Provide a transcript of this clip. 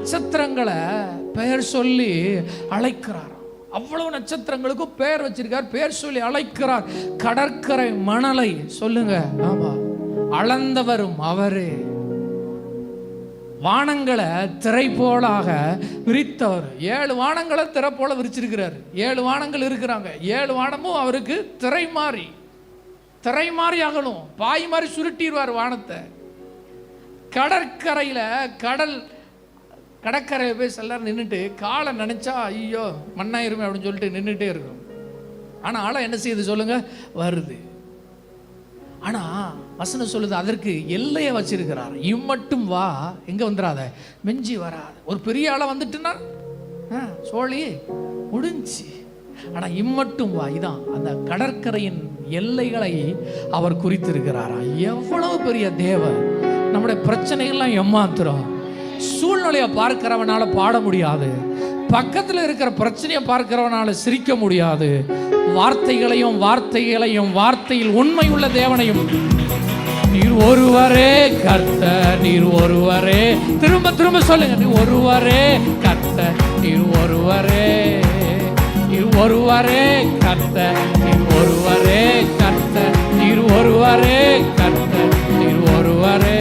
நட்சத்திரங்களை பெயர் சொல்லி அழைக்கிறார். அவ்வளவு நட்சத்திரங்களுக்கும் பெயர் வச்சிருக்கார், பெயர் சொல்லி அழைக்கிறார். கடற்கரை மணலை சொல்லுங்க, ஆமா, அளந்தவரும் அவரே. வானங்களை திரை போலாக விரித்தவர். 7 வானங்களை திரை போல விரிச்சிருக்கிறார். 7 வானங்கள் இருக்கிறாங்க. 7 வானமும் அவருக்கு திரை மாறி அகலும், பாய் மாதிரி சுருட்டிடுவார் வானத்தை. கடற்கரையில கடற்கரையில் போய் எல்லாரும் நின்றுட்டு காலை நினைச்சா ஐயோ மண்ணாயிருமே அப்படின்னு சொல்லிட்டு நின்றுட்டே இருக்கும். ஆனால் ஆளை என்ன செய்யுது சொல்லுங்க, வருது. ஆனா வசனம் சொல்லுது அதற்கு எல்லையை வச்சிருக்கிறார். இம்மட்டும் வா, எங்க வந்துடாத, மெஞ்சி வராது. ஒரு பெரிய ஆளை வந்துட்டுன்னா சோழி முடிஞ்சு. ஆனா இம்மட்டும் வா, இதான் அந்த கடற்கரையின் எல்லைகளை அவர் குறித்திருக்கிறாரா. எவ்வளவு பெரிய தேவன். நம்முடைய பிரச்சனைகள்லாம் ஏமாத்துறோம். சூழ்நிலையை பார்க்கிறவனால பாட முடியாது, பக்கத்தில் இருக்கிற பிரச்சனையை பார்க்கிறவனால சிரிக்க முடியாது. வார்த்தைகளையும் வார்த்தையில் உண்மை உள்ள தேவனையும், நீர் ஒருவரே கர்த்தர், நீர் ஒருவரே, திரும்ப திரும்ப சொல்லுங்க, நீர் ஒருவரே கர்த்தர், நீர் ஒருவரே, நீர் ஒருவரே கர்த்தர், நீர் ஒருவரே கர்த்தர், நீர் ஒருவரே கர்த்தர், நீர் ஒருவரே.